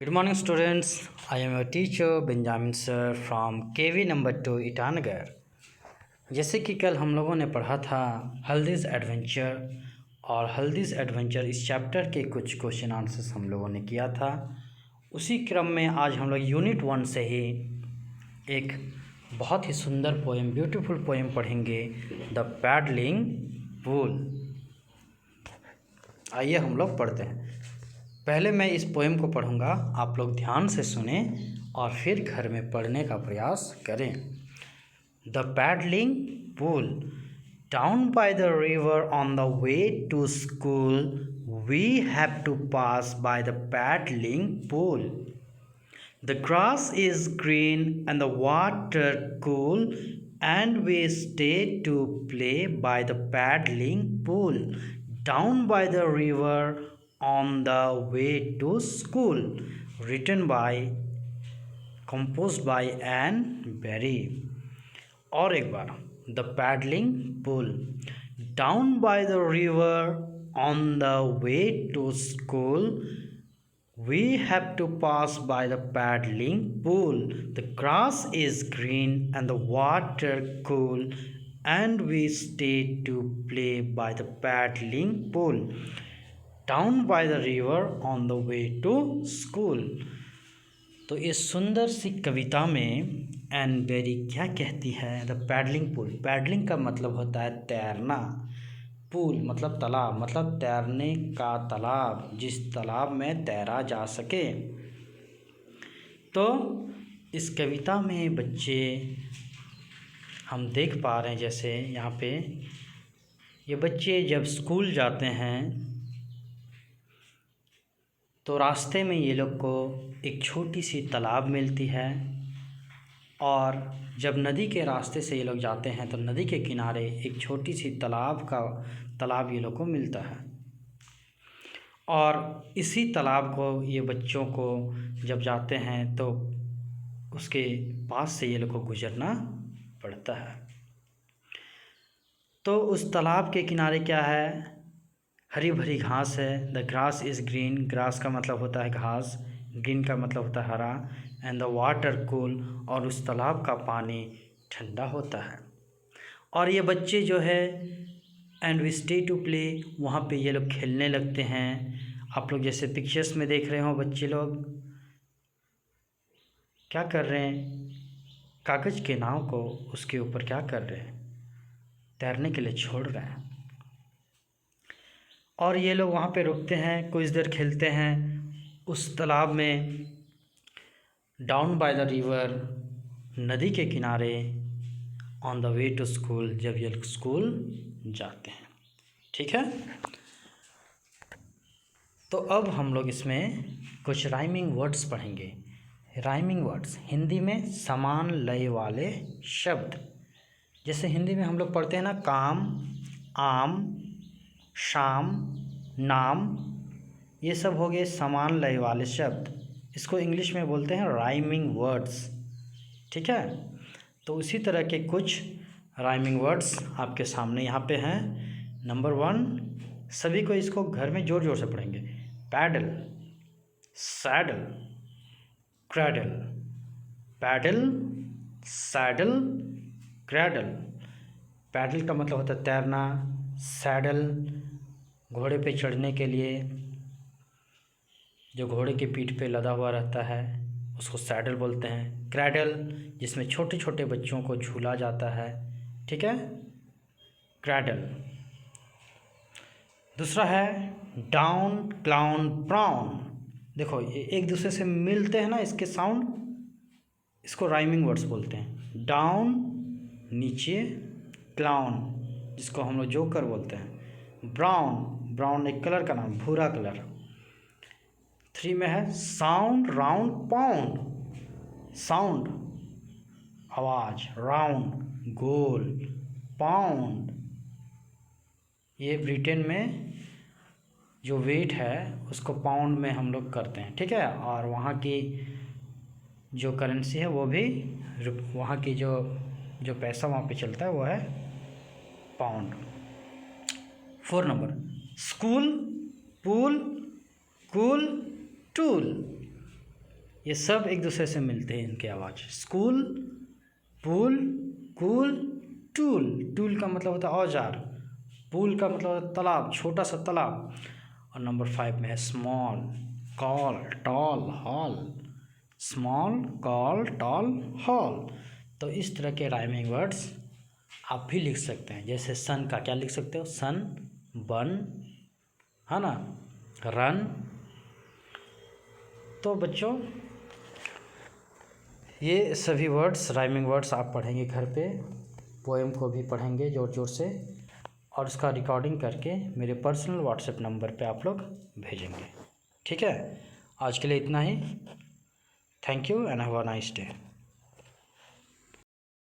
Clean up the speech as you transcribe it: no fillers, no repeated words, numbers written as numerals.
Good morning, students. I am your teacher Benjamin sir from KV number 2 Itanagar. जैसे कि कल हम लोगों ने पढ़ा था हल्दीज़ एडवेंचर और हल्दीज़ एडवेंचर इस चैप्टर के कुछ क्वेश्चन आंसर्स हम लोगों ने किया था। उसी क्रम में आज हम लोग यूनिट 1 से ही एक बहुत ही सुंदर पोएम, ब्यूटीफुल पोएम पढ़ेंगे, द पैडलिंग पूल। आइए हम लोग पढ़ते हैं। पहले मैं इस पोएम को पढ़ूंगा, आप लोग ध्यान से सुने और फिर घर में पढ़ने का प्रयास करें। The paddling pool. Down by the river on the way to school we have to pass by the paddling pool. The grass is green and the water cool, and we stay to play by the paddling pool. Down by the river on the way to school. Written by, composed by Anne Berry. और एक बार, The paddling pool. Down by the river on the way to school. We have to pass by the paddling pool. The grass is green and the water cool, and we stay to play by the paddling pool. Down by the river on the way to school. तो इस सुंदर सी कविता में N berry क्या कहती है? The paddling pool. Paddling का मतलब होता है तैरना, पूल मतलब तालाब, मतलब तैरने का तालाब, जिस तालाब में तैरा जा सके। तो इस कविता में बच्चे हम देख पा रहे हैं, जैसे यहाँ पे ये बच्चे जब स्कूल जाते हैं तो रास्ते में ये लोग को एक छोटी सी तालाब मिलती है, और जब नदी के रास्ते से ये लोग जाते हैं तो नदी के किनारे एक छोटी सी तालाब ये लोग को मिलता है, और इसी तालाब को ये बच्चों को जब जाते हैं तो उसके पास से ये लोग को गुजरना पड़ता है। तो उस तालाब के किनारे क्या है? हरी भरी घास है। The grass is green. Grass का मतलब होता है घास, ग्रीन का मतलब होता है हरा, एंड द वाटर कूल, और उस तालाब का पानी ठंडा होता है। और ये बच्चे जो है and we stay to play, वहाँ पे ये लोग खेलने लगते हैं। आप लोग जैसे पिक्चर्स में देख रहे हो, बच्चे लोग क्या कर रहे हैं? कागज़ के नाव को उसके ऊपर क्या कर रहे हैं? तैरने के लिए छोड़ रहे हैं। और ये लोग वहाँ पे रुकते हैं, कुछ देर खेलते हैं उस तालाब में। डाउन बाय द रिवर, नदी के किनारे, on the way to school, जब ये लोग स्कूल जाते हैं। ठीक है, तो अब हम लोग इसमें कुछ राइमिंग वर्ड्स पढ़ेंगे। राइमिंग वर्ड्स हिंदी में समान लय वाले शब्द। जैसे हिंदी में हम लोग पढ़ते हैं ना, काम, आम, शाम, नाम, ये सब हो गए समान लय वाले शब्द। इसको इंग्लिश में बोलते हैं राइमिंग वर्ड्स। ठीक है, तो उसी तरह के कुछ राइमिंग वर्ड्स आपके सामने यहाँ पे हैं। नंबर 1, सभी को इसको घर में ज़ोर ज़ोर से पढ़ेंगे। Paddle, saddle, cradle. Paddle, saddle, cradle. Paddle का मतलब होता है तैरना, सैडल घोड़े पे चढ़ने के लिए, जो घोड़े की पीठ पे लदा हुआ रहता है उसको सैडल बोलते हैं। क्रैडल, जिसमें छोटे छोटे बच्चों को झूला जाता है। ठीक है, क्रैडल। दूसरा है डाउन, क्लाउन, प्राउन। देखो ये एक दूसरे से मिलते हैं ना, इसके साउंड, इसको राइमिंग वर्ड्स बोलते हैं। डाउन नीचे, क्लाउन जिसको हम लोग जोकर बोलते हैं, ब्राउन, ब्राउन एक कलर का नाम, भूरा कलर। 3 में है साउंड, राउंड, पाउंड। साउंड आवाज़, राउंड गोल, पाउंड ये ब्रिटेन में जो वेट है उसको पाउंड में हम लोग करते हैं। ठीक है, और वहाँ की जो करेंसी है वो भी, वहाँ की जो पैसा वहाँ पे चलता है वो है pound. 4 number, school, pool, cool, tool. ये सब एक दूसरे से मिलते हैं इनके आवाज़। School, pool, cool, tool. Tool का मतलब होता है औजार, पूल का मतलब होता है तालाब, छोटा सा तालाब। और नंबर 5 में है small, call, tall, hall. Small, call, tall, hall. तो इस तरह के राइमिंग वर्ड्स आप भी लिख सकते हैं। जैसे सन का क्या लिख सकते हो? सन, बन, है ना, रन। तो बच्चों ये सभी वर्ड्स, राइमिंग वर्ड्स आप पढ़ेंगे घर पे, पोएम को भी पढ़ेंगे ज़ोर ज़ोर से, और उसका रिकॉर्डिंग करके मेरे पर्सनल व्हाट्सएप नंबर पे आप लोग भेजेंगे। ठीक है, आज के लिए इतना ही। Thank you and have a nice day.